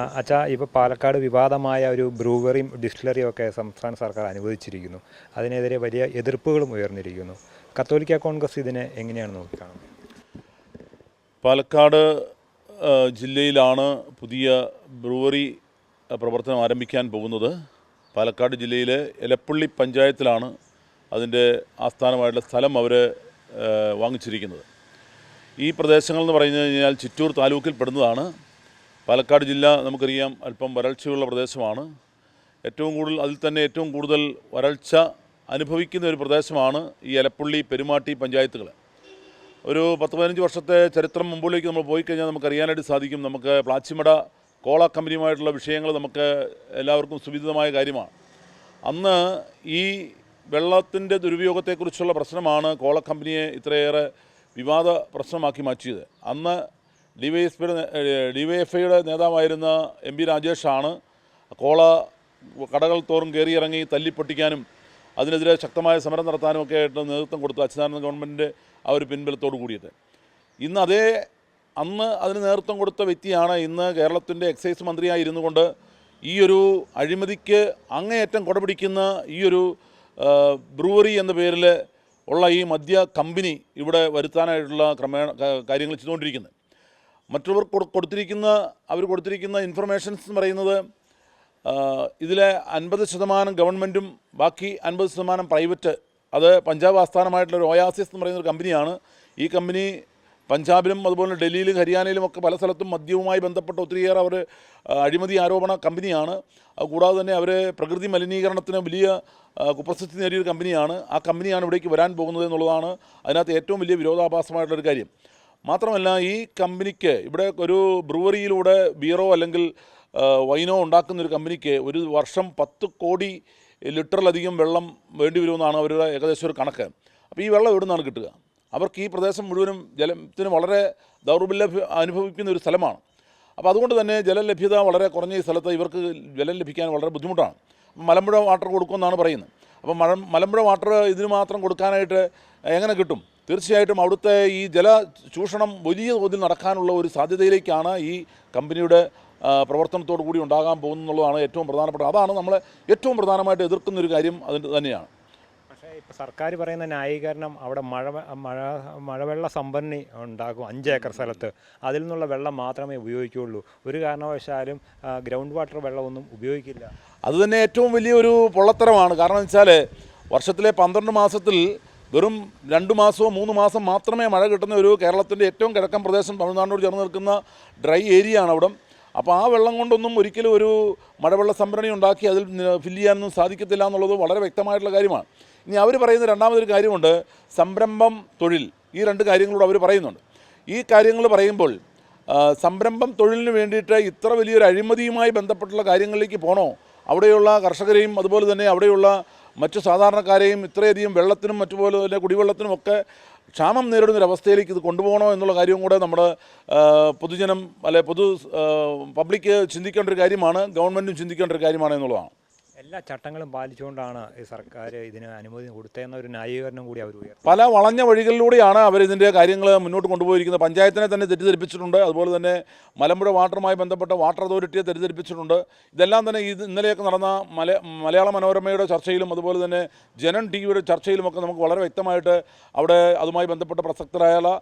അച്ഛാ, ഇപ്പോൾ പാലക്കാട് വിവാദമായ ഒരു ബ്രൂവറിയും ഡിസ്റ്റിലറിയും ഒക്കെ സംസ്ഥാന സർക്കാർ അനുവദിച്ചിരിക്കുന്നു. അതിനെതിരെ വലിയ എതിർപ്പുകളും ഉയർന്നിരിക്കുന്നു. കത്തോലിക്ക കോൺഗ്രസ് ഇതിനെ എങ്ങനെയാണ് നോക്കിക്കാണുന്നത്? പാലക്കാട് ജില്ലയിലാണ് പുതിയ ബ്രൂവറി പ്രവർത്തനം ആരംഭിക്കാൻ പോകുന്നത്. പാലക്കാട് ജില്ലയിലെ എലപ്പള്ളി പഞ്ചായത്തിലാണ് അതിൻ്റെ ആസ്ഥാനമായിട്ടുള്ള സ്ഥലം അവർ വാങ്ങിച്ചിരിക്കുന്നത്. ഈ പ്രദേശങ്ങൾ എന്ന് പറഞ്ഞു കഴിഞ്ഞാൽ ചിറ്റൂർ താലൂക്കിൽ പെടുന്നതാണ്. പാലക്കാട് ജില്ല നമുക്കറിയാം അല്പം വരൾച്ചയുള്ള പ്രദേശമാണ്. അതിൽ തന്നെ ഏറ്റവും കൂടുതൽ വരൾച്ച അനുഭവിക്കുന്ന ഒരു പ്രദേശമാണ് ഈ എലപ്പള്ളി പെരുമാട്ടി പഞ്ചായത്തുകൾ. ഒരു 10-15 വർഷത്തെ ചരിത്രം മുമ്പിലേക്ക് നമ്മൾ പോയി കഴിഞ്ഞാൽ നമുക്കറിയാനായിട്ട് സാധിക്കും. നമുക്ക് പ്ലാച്ചിമട കോള കമ്പനിയുമായിട്ടുള്ള വിഷയങ്ങൾ നമുക്ക് എല്ലാവർക്കും സുവിദിതമായ കാര്യമാണ്. അന്ന് ഈ വെള്ളത്തിൻ്റെ ദുരുപയോഗത്തെക്കുറിച്ചുള്ള പ്രശ്നമാണ് കോള കമ്പനിയെ ഇത്രയേറെ വിവാദ പ്രശ്നമാക്കി മാറ്റിയത്. അന്ന് ഡിവൈഎഫ്ഐയുടെ നേതാവായിരുന്ന MP രാജേഷാണ് കോള കടകൾ തോറും കയറിയിറങ്ങി തല്ലിപ്പൊട്ടിക്കാനും അതിനെതിരെ ശക്തമായ സമരം നടത്താനും ഒക്കെ ആയിട്ട് നേതൃത്വം കൊടുത്തു അച്യുതാനന്ദ ഗവൺമെൻറ്റിൻ്റെ ആ ഒരു പിൻബലത്തോട് കൂടിയത്. അന്ന് അതിന് നേതൃത്വം കൊടുത്ത വ്യക്തിയാണ് ഇന്ന് കേരളത്തിൻ്റെ എക്സൈസ് മന്ത്രിയായി ഇരുന്നു കൊണ്ട് ഈ ഒരു അഴിമതിക്ക് അങ്ങേയറ്റം കൊടപിടിക്കുന്ന ഈ ഒരു ബ്രൂവറി എന്ന പേരിൽ ഉള്ള ഈ മദ്യ കമ്പനി ഇവിടെ വരുത്താനായിട്ടുള്ള കാര്യങ്ങൾ ചെയ്തുകൊണ്ടിരിക്കുന്നത്. മറ്റുള്ളവർ കൊടുത്തിരിക്കുന്ന ഇൻഫർമേഷൻസ് എന്ന് പറയുന്നത് ഇതിലെ 50% ഗവൺമെൻറ്റും ബാക്കി 50% പ്രൈവറ്റ്. അത് പഞ്ചാബ് ആസ്ഥാനമായിട്ടുള്ളൊരു ഒയാസിസ് എന്ന് പറയുന്നൊരു കമ്പനിയാണ്. ഈ കമ്പനി പഞ്ചാബിലും അതുപോലെ ഡൽഹിയിലും ഹരിയാനയിലും ഒക്കെ പല സ്ഥലത്തും മദ്യവുമായി ബന്ധപ്പെട്ട ഒത്തിരിയേറെ അവർ അഴിമതി ആരോപണ കമ്പനിയാണ്. കൂടാതെ തന്നെ അവർ പ്രകൃതി മലിനീകരണത്തിന് വലിയ കുപ്രസിദ്ധി നേടിയൊരു കമ്പനിയാണ്. ആ കമ്പനിയാണ് ഇവിടേക്ക് വരാൻ പോകുന്നത് എന്നുള്ളതാണ് അതിനകത്ത് ഏറ്റവും വലിയ വിരോധാഭാസമായിട്ടുള്ളൊരു കാര്യം. മാത്രമല്ല, ഈ കമ്പനിക്ക് ഇവിടെ ഒരു ബ്രൂവറിയിലൂടെ ബീറോ അല്ലെങ്കിൽ വൈനോ ഉണ്ടാക്കുന്നൊരു കമ്പനിക്ക് ഒരു വർഷം 10 കോടി ലിറ്ററിലധികം വെള്ളം വേണ്ടി വരുമെന്നാണ് അവരുടെ ഏകദേശം ഒരു കണക്ക്. അപ്പോൾ ഈ വെള്ളം എവിടെ നിന്നാണ് കിട്ടുക? അവർക്ക് ഈ പ്രദേശം മുഴുവനും ജലത്തിന് വളരെ ദൗർബല്യം അനുഭവിക്കുന്ന ഒരു സ്ഥലമാണ്. അപ്പോൾ അതുകൊണ്ട് തന്നെ ജലലഭ്യത വളരെ കുറഞ്ഞ ഈ സ്ഥലത്ത് ഇവർക്ക് ജലം ലഭിക്കാൻ വളരെ ബുദ്ധിമുട്ടാണ്. മലമ്പുഴ വാട്ടർ കൊടുക്കുമെന്നാണ് പറയുന്നത്. അപ്പോൾ മലമ്പുഴ വാട്ടർ ഇതിന് മാത്രം കൊടുക്കാനായിട്ട് എങ്ങനെ കിട്ടും? തീർച്ചയായിട്ടും അവിടുത്തെ ഈ ജല ചൂഷണം വലിയ തോതിൽ നടക്കാനുള്ള ഒരു സാധ്യതയിലേക്കാണ് ഈ കമ്പനിയുടെ പ്രവർത്തനത്തോടു കൂടി ഉണ്ടാകാൻ പോകുന്നതെന്നുള്ളതാണ് ഏറ്റവും പ്രധാനപ്പെട്ട. അതാണ് നമ്മളെ ഏറ്റവും പ്രധാനമായിട്ട് എതിർക്കുന്നൊരു കാര്യം അതിന് തന്നെയാണ്. പക്ഷേ ഇപ്പോൾ സർക്കാർ പറയുന്ന ന്യായീകരണം അവിടെ മഴവെള്ള സംഭരണി ഉണ്ടാകും 5 ഏക്കർ സ്ഥലത്ത്. അതിൽ നിന്നുള്ള വെള്ളം മാത്രമേ ഉപയോഗിക്കുകയുള്ളൂ. ഒരു കാരണവശാലും ഗ്രൗണ്ട് വാട്ടർ വെള്ളമൊന്നും ഉപയോഗിക്കില്ല. അതുതന്നെ ഏറ്റവും വലിയൊരു പൊള്ളത്തരമാണ്. കാരണം എന്ന് വെച്ചാൽ വർഷത്തിലെ 12 മാസത്തിൽ വെറും 2 മാസമോ 3 മാസം മാത്രമേ മഴ കിട്ടുന്ന ഒരു കേരളത്തിൻ്റെ ഏറ്റവും കിഴക്കൻ പ്രദേശം തമിഴ്നാടിനോട് ചേർന്ന് നിൽക്കുന്ന ഡ്രൈ ഏരിയ ആണ് അവിടെ. അപ്പോൾ ആ വെള്ളം കൊണ്ടൊന്നും ഒരിക്കലും ഒരു മഴവെള്ള സംഭരണി ഉണ്ടാക്കി അതിൽ ഫില്ല് ചെയ്യാനൊന്നും സാധിക്കത്തില്ല എന്നുള്ളത് വളരെ വ്യക്തമായിട്ടുള്ള കാര്യമാണ്. ഇനി അവർ പറയുന്ന രണ്ടാമതൊരു കാര്യമുണ്ട്, സംരംഭം തൊഴിൽ. ഈ 2 കാര്യങ്ങളോട് അവർ പറയുന്നുണ്ട്. ഈ കാര്യങ്ങൾ പറയുമ്പോൾ സംരംഭം തൊഴിലിന് വേണ്ടിയിട്ട് ഇത്ര വലിയൊരു അഴിമതിയുമായി ബന്ധപ്പെട്ടുള്ള കാര്യങ്ങളിലേക്ക് പോകണോ? അവിടെയുള്ള കർഷകരെയും അതുപോലെ തന്നെ അവിടെയുള്ള മറ്റു സാധാരണക്കാരെയും ഇത്രയധികം വെള്ളത്തിനും മറ്റുപോലെ തന്നെ കുടിവെള്ളത്തിനും ഒക്കെ ക്ഷാമം നേരിടുന്നൊരവസ്ഥയിലേക്ക് ഇത് കൊണ്ടുപോകണോ എന്നുള്ള കാര്യവും കൂടെ നമ്മുടെ പൊതുജനം പബ്ലിക് ചിന്തിക്കേണ്ട ഒരു കാര്യമാണ്, ഗവൺമെൻറ്റും ചിന്തിക്കേണ്ട ഒരു കാര്യമാണ് എന്നുള്ളതാണ്. എല്ലാ ചട്ടങ്ങളും പാലിച്ചുകൊണ്ടാണ് ഈ സർക്കാർ ഇതിന് അനുമതി കൊടുത്തതെന്ന ഒരു ന്യായീകരണം കൂടി അവർ ഉയർത്തി. പല വളഞ്ഞ വഴികളിലൂടെയാണ് അവരിതിൻ്റെ കാര്യങ്ങൾ മുന്നോട്ട് കൊണ്ടുപോയിരിക്കുന്നത്. പഞ്ചായത്തിനെ തന്നെ തെറ്റിദ്ധരിപ്പിച്ചിട്ടുണ്ട്. അതുപോലെ തന്നെ മലമ്പുഴ വാട്ടറുമായി ബന്ധപ്പെട്ട വാട്ടർ അതോറിറ്റിയെ തെറ്റിദ്ധരിപ്പിച്ചിട്ടുണ്ട്. ഇതെല്ലാം തന്നെ ഇന്നലെയൊക്കെ നടന്ന മലയാള മനോരമയുടെ ചർച്ചയിലും അതുപോലെ തന്നെ ജനൻ TVയുടെ ചർച്ചയിലുമൊക്കെ നമുക്ക് വളരെ വ്യക്തമായിട്ട് അവിടെ അതുമായി ബന്ധപ്പെട്ട പ്രസക്തരായ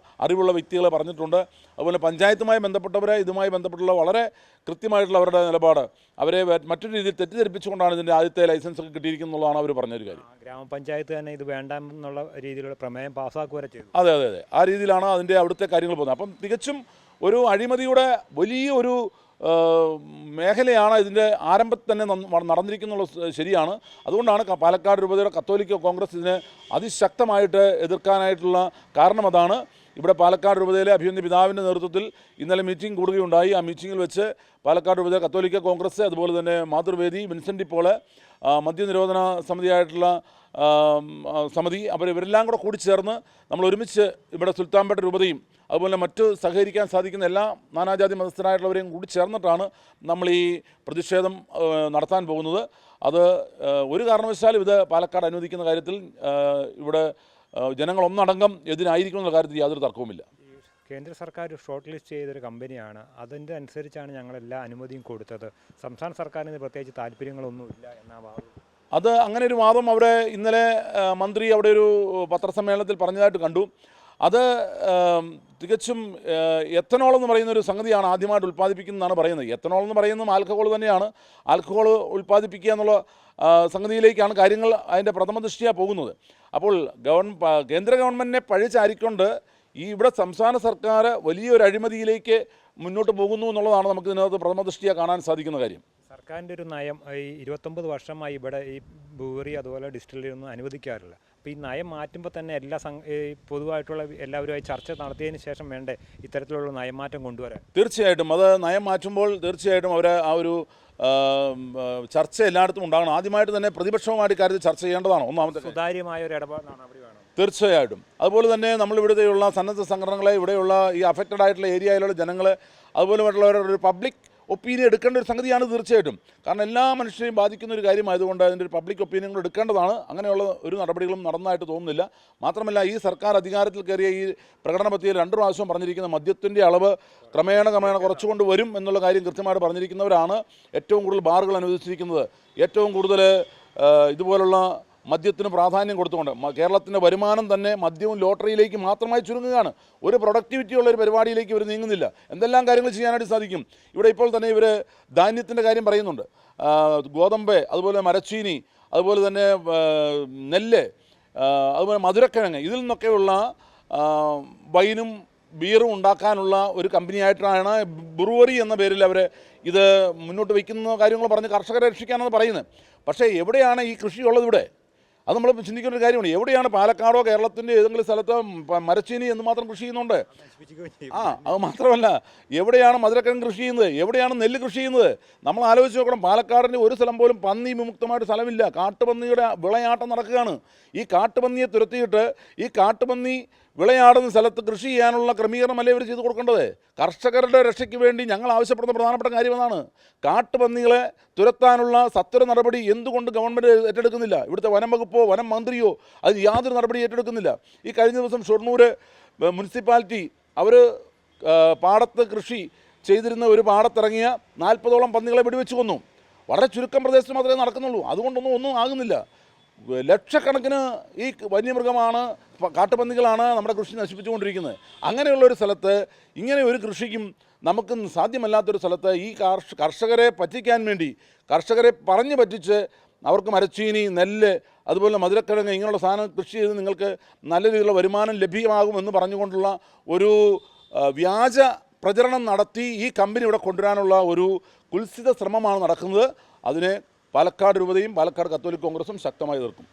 അറിവുള്ള വ്യക്തികളെ പറഞ്ഞിട്ടുണ്ട്. അതുപോലെ പഞ്ചായത്തുമായി ബന്ധപ്പെട്ടവരെ ഇതുമായി ബന്ധപ്പെട്ടുള്ള വളരെ കൃത്യമായിട്ടുള്ള അവരുടെ നിലപാട് അവരെ മറ്റൊരു രീതിയിൽ തെറ്റിദ്ധരിപ്പിച്ചുകൊണ്ടാണ് ഇതിൻ്റെ ആദ്യത്തെ ലൈസൻസ് ഒക്കെ കിട്ടിയിരിക്കുന്നുള്ളതാണ് അവർ പറഞ്ഞൊരു കാര്യം. ഗ്രാമപഞ്ചായത്ത് തന്നെ ഇത് വേണ്ട എന്നുള്ള രീതിയിലുള്ള പ്രമേയം പാസ്സാക്കുക വരെ ചെയ്തു. അതെ. ആ രീതിയിലാണ് അതിൻ്റെ അവിടുത്തെ കാര്യങ്ങൾ പോകുന്നത്. അപ്പം തികച്ചും ഒരു അഴിമതിയുടെ വലിയൊരു മേഖലയാണ് ഇതിൻ്റെ ആരംഭത്തിൽ തന്നെ നടന്നിരിക്കുന്നുള്ളത് ശരിയാണ്. അതുകൊണ്ടാണ് പാലക്കാട് രൂപതയുടെ കത്തോലിക്ക കോൺഗ്രസ് ഇതിനെ അതിശക്തമായിട്ട് എതിർക്കാനായിട്ടുള്ള കാരണം അതാണ്. ഇവിടെ പാലക്കാട് രൂപതയിലെ അഭിമന്യ പിതാവിൻ്റെ നേതൃത്വത്തിൽ ഇന്നലെ മീറ്റിംഗ് കൂടുകയുണ്ടായി. ആ മീറ്റിങ്ങിൽ വെച്ച് പാലക്കാട് രൂപത കത്തോലിക്ക കോൺഗ്രസ് അതുപോലെ തന്നെ മാതൃവേദി, വിൻസെൻ്റ് ഇപ്പോൾ മദ്യനിരോധന സമിതിയായിട്ടുള്ള സമിതി ഇവരെല്ലാം കൂടി ചേർന്ന് നമ്മൾ ഒരുമിച്ച് ഇവിടെ സുൽത്താൻപേട്ട രൂപതയും അതുപോലെ മറ്റ് സഹകരിക്കാൻ സാധിക്കുന്ന എല്ലാ നാനാജാതി മതസ്ഥരായിട്ടുള്ളവരെയും കൂടി ചേർന്നിട്ടാണ് നമ്മൾ ഈ പ്രതിഷേധം നടത്താൻ പോകുന്നത്. അത് ഒരു കാരണവശാലും ഇത് പാലക്കാട് അനുവദിക്കുന്ന കാര്യത്തിൽ ഇവിടെ ജനങ്ങൾ ഒന്നടങ്കം എതിരായിരിക്കുമെന്ന കാര്യത്തിൽ യാതൊരു തർക്കവുമില്ല. കേന്ദ്ര സർക്കാർ ഷോർട്ട് ലിസ്റ്റ് ചെയ്തൊരു കമ്പനിയാണ്. അതിൻ്റെ അനുസരിച്ചാണ് ഞങ്ങളെല്ലാ അനുമതിയും കൊടുത്തത്. സംസ്ഥാന സർക്കാരിന് പ്രത്യേകിച്ച് താല്പര്യങ്ങളൊന്നുമില്ല എന്നാ വാദം. അത് അങ്ങനെ ഒരു വാദം അവിടെ ഇന്നലെ മന്ത്രി അവിടെ ഒരു പത്രസമ്മേളനത്തിൽ പറഞ്ഞതായിട്ട് കണ്ടു. അത് തികച്ചും എത്തനോൾ എന്ന് പറയുന്ന ഒരു സംഗതിയാണ് ആദ്യമായിട്ട് ഉൽപ്പാദിപ്പിക്കുന്നതെന്നാണ് പറയുന്നത്. എത്തനോൾ എന്ന് പറയുന്നതും ആൽക്കഹോൾ തന്നെയാണ്. ആൽക്കഹോൾ ഉൽപ്പാദിപ്പിക്കുക എന്നുള്ള സംഗതിയിലേക്കാണ് കാര്യങ്ങൾ അതിൻ്റെ പ്രഥമ ദൃഷ്ടിയാണ് പോകുന്നത്. അപ്പോൾ കേന്ദ്ര ഗവൺമെൻറ്റിനെ പഴിചാരിക്കൊണ്ട് ഇവിടെ സംസ്ഥാന സർക്കാർ വലിയൊരു അഴിമതിയിലേക്ക് മുന്നോട്ട് പോകുന്നു എന്നുള്ളതാണ് നമുക്ക് ഇതിനകത്ത് പ്രഥമ ദൃഷ്ടിയാണ് കാണാൻ സാധിക്കുന്ന കാര്യം. സർക്കാരിൻ്റെ ഒരു നയം ഈ 29 വർഷമായി ഇവിടെ ഈ ബ്രൂവറി അതുപോലെ ഡിസ്റ്റിലറി ഒന്നും അനുവദിക്കാറില്ല. അപ്പോൾ ഈ നയം മാറ്റുമ്പോൾ തന്നെ ഈ പൊതുവായിട്ടുള്ള എല്ലാവരുമായി ചർച്ച നടത്തിയതിന് ശേഷം വേണ്ടേ ഇത്തരത്തിലുള്ള നയമാറ്റം കൊണ്ടുവരാൻ? തീർച്ചയായിട്ടും അത് നയം മാറ്റുമ്പോൾ തീർച്ചയായിട്ടും അവർ ആ ഒരു ചർച്ച എല്ലായിടത്തും ഉണ്ടാകണം. ആദ്യമായിട്ട് തന്നെ പ്രതിപക്ഷവുമായിട്ട് കാര്യത്തിൽ ചർച്ച ചെയ്യേണ്ടതാണ്. ഒന്നാമത്തെ സുതാര്യമായ ഒരു ഇടപാടാണ് അവർ വേണം. തീർച്ചയായിട്ടും. അതുപോലെ തന്നെ നമ്മളിവിടുത്തെയുള്ള സന്നദ്ധ സംഘടനകളെ, ഇവിടെയുള്ള ഈ അഫക്റ്റഡ് ആയിട്ടുള്ള ഏരിയയിലുള്ള ജനങ്ങളെ, അതുപോലെ മറ്റുള്ളവരുടെ ഒരു പബ്ലിക് ഒപ്പീനിയൻ എടുക്കേണ്ട ഒരു സംഗതിയാണ് തീർച്ചയായിട്ടും. കാരണം എല്ലാ മനുഷ്യരെയും ബാധിക്കുന്ന ഒരു കാര്യമായതുകൊണ്ട് അതിൻ്റെ ഒരു പബ്ലിക് ഒപ്പീനിയൻ എടുക്കേണ്ടതാണ്. അങ്ങനെയുള്ള ഒരു നടപടികളും നടന്നതായിട്ട് തോന്നുന്നില്ല. മാത്രമല്ല ഈ സർക്കാർ അധികാരത്തിൽ കയറിയ ഈ പ്രകടന പത്രികയിൽ 2 പ്രാവശ്യം പറഞ്ഞിരിക്കുന്ന മദ്യത്തിൻ്റെ അളവ് ക്രമേണ കുറച്ചുകൊണ്ട് വരും എന്നുള്ള കാര്യം കൃത്യമായിട്ട് പറഞ്ഞിരിക്കുന്നവരാണ് ഏറ്റവും കൂടുതൽ ബാറുകൾ അനുവദിച്ചിരിക്കുന്നത്. ഏറ്റവും കൂടുതൽ ഇതുപോലുള്ള മദ്യത്തിന് പ്രാധാന്യം കൊടുത്തുകൊണ്ട് കേരളത്തിൻ്റെ വരുമാനം തന്നെ മദ്യവും ലോട്ടറിയിലേക്ക് മാത്രമായി ചുരുങ്ങുകയാണ്. ഒരു പ്രൊഡക്ടിവിറ്റി ഉള്ള ഒരു പരിപാടിയിലേക്ക് ഇവർ നീങ്ങുന്നില്ല. എന്തെല്ലാം കാര്യങ്ങൾ ചെയ്യാനായിട്ട് സാധിക്കും. ഇവിടെ ഇപ്പോൾ തന്നെ ഇവർ ധാന്യത്തിൻ്റെ കാര്യം പറയുന്നുണ്ട്. ഗോതമ്പ്, അതുപോലെ മരച്ചീനി, അതുപോലെ തന്നെ നെല്ല്, അതുപോലെ മധുരക്കിഴങ്ങ്, ഇതിൽ നിന്നൊക്കെയുള്ള വൈനും ബീറും ഉണ്ടാക്കാനുള്ള ഒരു കമ്പനിയായിട്ടാണ് ബ്രൂവറി എന്ന പേരിൽ അവർ ഇത് മുന്നോട്ട് വയ്ക്കുന്ന കാര്യങ്ങൾ പറഞ്ഞ് കർഷകരെ രക്ഷിക്കാനാണ് പറയുന്നത്. പക്ഷേ എവിടെയാണ് ഈ കൃഷിയുള്ളത്? ഇവിടെ അത് നമ്മൾ ചിന്തിക്കേണ്ട ഒരു കാര്യമാണ്. എവിടെയാണ് പാലക്കാടോ കേരളത്തിൻ്റെ ഏതെങ്കിലും സ്ഥലത്ത് മരച്ചീനി എന്ന് മാത്രം കൃഷി ചെയ്യുന്നുണ്ട്? അത് മാത്രമല്ല, എവിടെയാണ് മധുരക്കിഴങ്ങ് കൃഷി ചെയ്യുന്നത്? എവിടെയാണ് നെല്ല് കൃഷി ചെയ്യുന്നത്? നമ്മൾ ആലോചിച്ച് നോക്കണം. പാലക്കാടിൻ്റെ ഒരു സ്ഥലം പോലും പന്നി വിമുക്തമായിട്ട് സ്ഥലമില്ല. കാട്ടുപന്നിയുടെ വിളയാട്ടം നടക്കുകയാണ്. ഈ കാട്ടുപന്നിയെ തുരത്തിയിട്ട് ഈ കാട്ടുപന്നി വിളയാടുന്ന സ്ഥലത്ത് കൃഷി ചെയ്യാനുള്ള ക്രമീകരണമല്ലേ ഇവർ ചെയ്ത് കൊടുക്കേണ്ടത്? കർഷകരുടെ രക്ഷയ്ക്ക് വേണ്ടി ഞങ്ങൾ ആവശ്യപ്പെടുന്ന പ്രധാനപ്പെട്ട കാര്യം എന്നാണ് കാട്ടുപന്നികളെ തുരത്താനുള്ള സത്വര നടപടി എന്തുകൊണ്ട് ഗവൺമെൻറ് ഏറ്റെടുക്കുന്നില്ല? ഇവിടുത്തെ വനം വകുപ്പോ വനം മന്ത്രിയോ അതിന് യാതൊരു നടപടി ഏറ്റെടുക്കുന്നില്ല. ഈ കഴിഞ്ഞ ദിവസം ഷൊർണൂർ മുനിസിപ്പാലിറ്റി അവർ പാടത്ത് കൃഷി ചെയ്തിരുന്ന ഒരു പാടത്തിറങ്ങിയ 40ഓളം പന്നികളെ വെടിവെച്ച് കൊന്നു. വളരെ ചുരുക്കം പ്രദേശത്ത് മാത്രമേ നടക്കുന്നുള്ളൂ. അതുകൊണ്ടൊന്നും ആകുന്നില്ല. ലക്ഷക്കണക്കിന് ഈ വന്യമൃഗമാണ്, കാട്ടുപന്നികളാണ് നമ്മുടെ കൃഷി നശിപ്പിച്ചുകൊണ്ടിരിക്കുന്നത്. അങ്ങനെയുള്ളൊരു സ്ഥലത്ത് ഇങ്ങനെ ഒരു കൃഷിക്കും നമുക്ക് സാധ്യമല്ലാത്തൊരു സ്ഥലത്ത് ഈ കർഷകരെ പറ്റിക്കാൻ വേണ്ടി, കർഷകരെ പറഞ്ഞു പറ്റിച്ച് അവർക്ക് മരച്ചീനി, നെല്ല്, അതുപോലെ മധുരക്കിഴങ്ങ് ഇങ്ങനെയുള്ള സാധനം കൃഷി ചെയ്ത് നിങ്ങൾക്ക് നല്ല രീതിയിലുള്ള വരുമാനം ലഭ്യമാകുമെന്ന് പറഞ്ഞുകൊണ്ടുള്ള ഒരു വ്യാജ പ്രചരണം നടത്തി ഈ കമ്പനി ഇവിടെ കൊണ്ടുവരാനുള്ള ഒരു കുൽസിത ശ്രമമാണ് നടക്കുന്നത്. അതിനെ പാലക്കാട് രൂപതയും പാലക്കാട് കത്തോലിക്ക കോൺഗ്രസും ശക്തമായി എതിർക്കും.